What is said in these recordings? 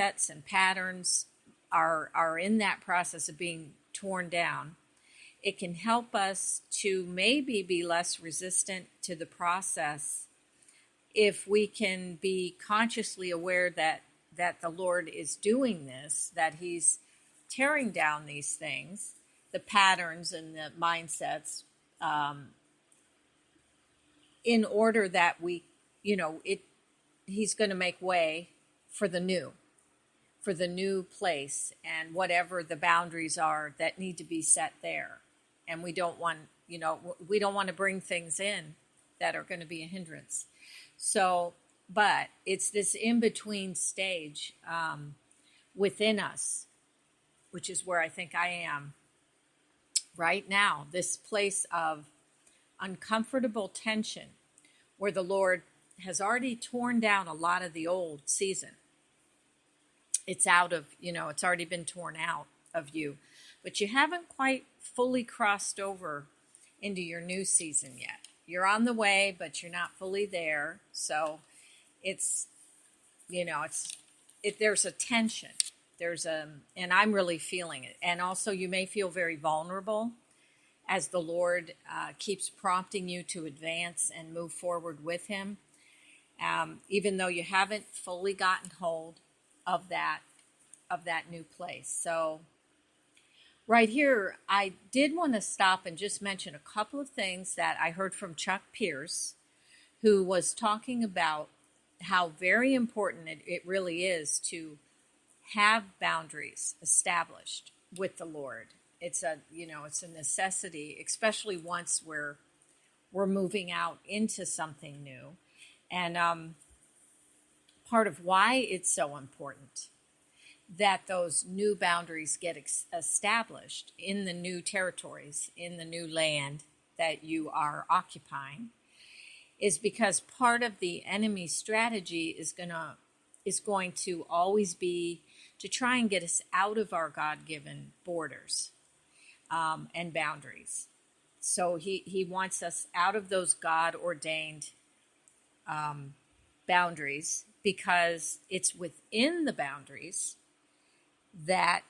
mindsets and patterns are in that process of being torn down, it can help us to maybe be less resistant to the process if we can be consciously aware that the Lord is doing this, that he's tearing down these things, the patterns and the mindsets, in order that we, he's going to make way for the new place and whatever the boundaries are that need to be set there. And we don't want to bring things in that are going to be a hindrance. So, but it's this in-between stage within us, which is where I think I am right now, this place of uncomfortable tension where the Lord has already torn down a lot of the old season. It's out of, it's already been torn out of you, but you haven't quite fully crossed over into your new season yet. You're on the way, but you're not fully there. So it's, there's a tension. And I'm really feeling it. And also you may feel very vulnerable as the Lord keeps prompting you to advance and move forward with him. Even though you haven't fully gotten hold of that new place. So right here, I did want to stop and just mention a couple of things that I heard from Chuck Pierce, who was talking about how very important it really is to have boundaries established with the Lord. It's a necessity, especially once we're moving out into something new. And part of why it's so important that those new boundaries get established in the new territories, in the new land that you are occupying, is because part of the enemy's strategy is going to always be to try and get us out of our God-given borders and boundaries. So he wants us out of those God-ordained boundaries, because it's within the boundaries that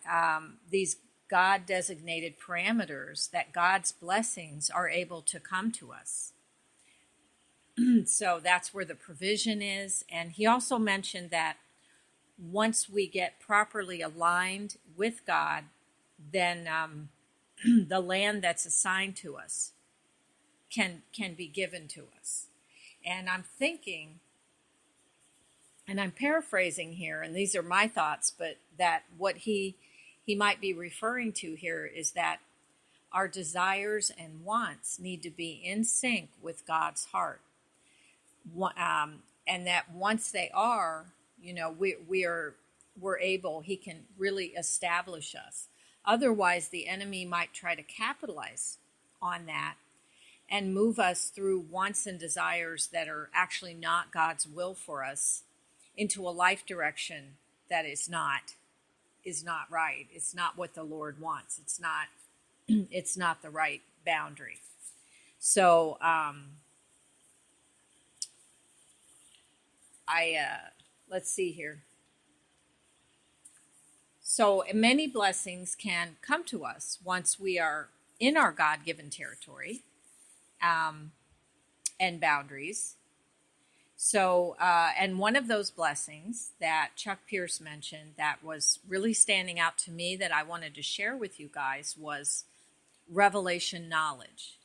these God-designated parameters, that God's blessings are able to come to us. So that's where the provision is. And he also mentioned that once we get properly aligned with God, then the land that's assigned to us can be given to us. And I'm thinking, and I'm paraphrasing here, and these are my thoughts, but that what he might be referring to here is that our desires and wants need to be in sync with God's heart. And that once they are, we're able, he can really establish us. Otherwise, the enemy might try to capitalize on that and move us through wants and desires that are actually not God's will for us into a life direction that is not right. It's not what the Lord wants. It's not the right boundary. So let's see here. So many blessings can come to us once we are in our God-given territory and boundaries. So, and one of those blessings that Chuck Pierce mentioned that was really standing out to me that I wanted to share with you guys was revelation knowledge.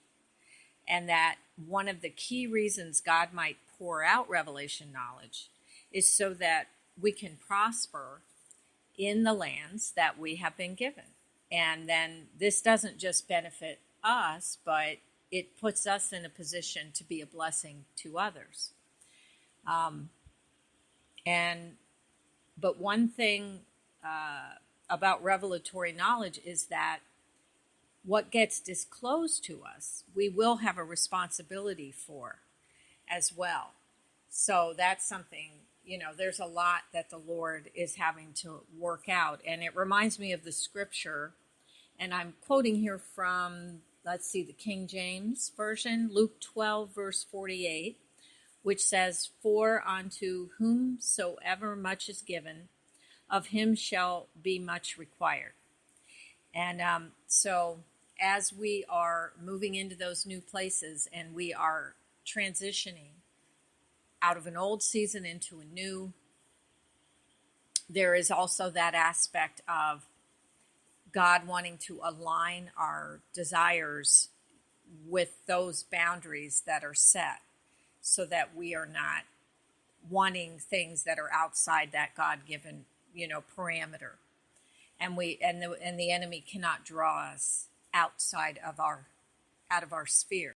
And that one of the key reasons God might pour out revelation knowledge is so that we can prosper in the lands that we have been given. And then this doesn't just benefit us, but it puts us in a position to be a blessing to others. But one thing about revelatory knowledge is that what gets disclosed to us, we will have a responsibility for as well. So that's something, there's a lot that the Lord is having to work out. And it reminds me of the scripture, and I'm quoting here from, the King James Version, Luke 12, verse 48, which says, "For unto whomsoever much is given, of him shall be much required. And so as we are moving into those new places and we are transitioning out of an old season into a new, there is also that aspect of God wanting to align our desires with those boundaries that are set so that we are not wanting things that are outside that God-given, parameter. And the enemy cannot draw us out of our sphere.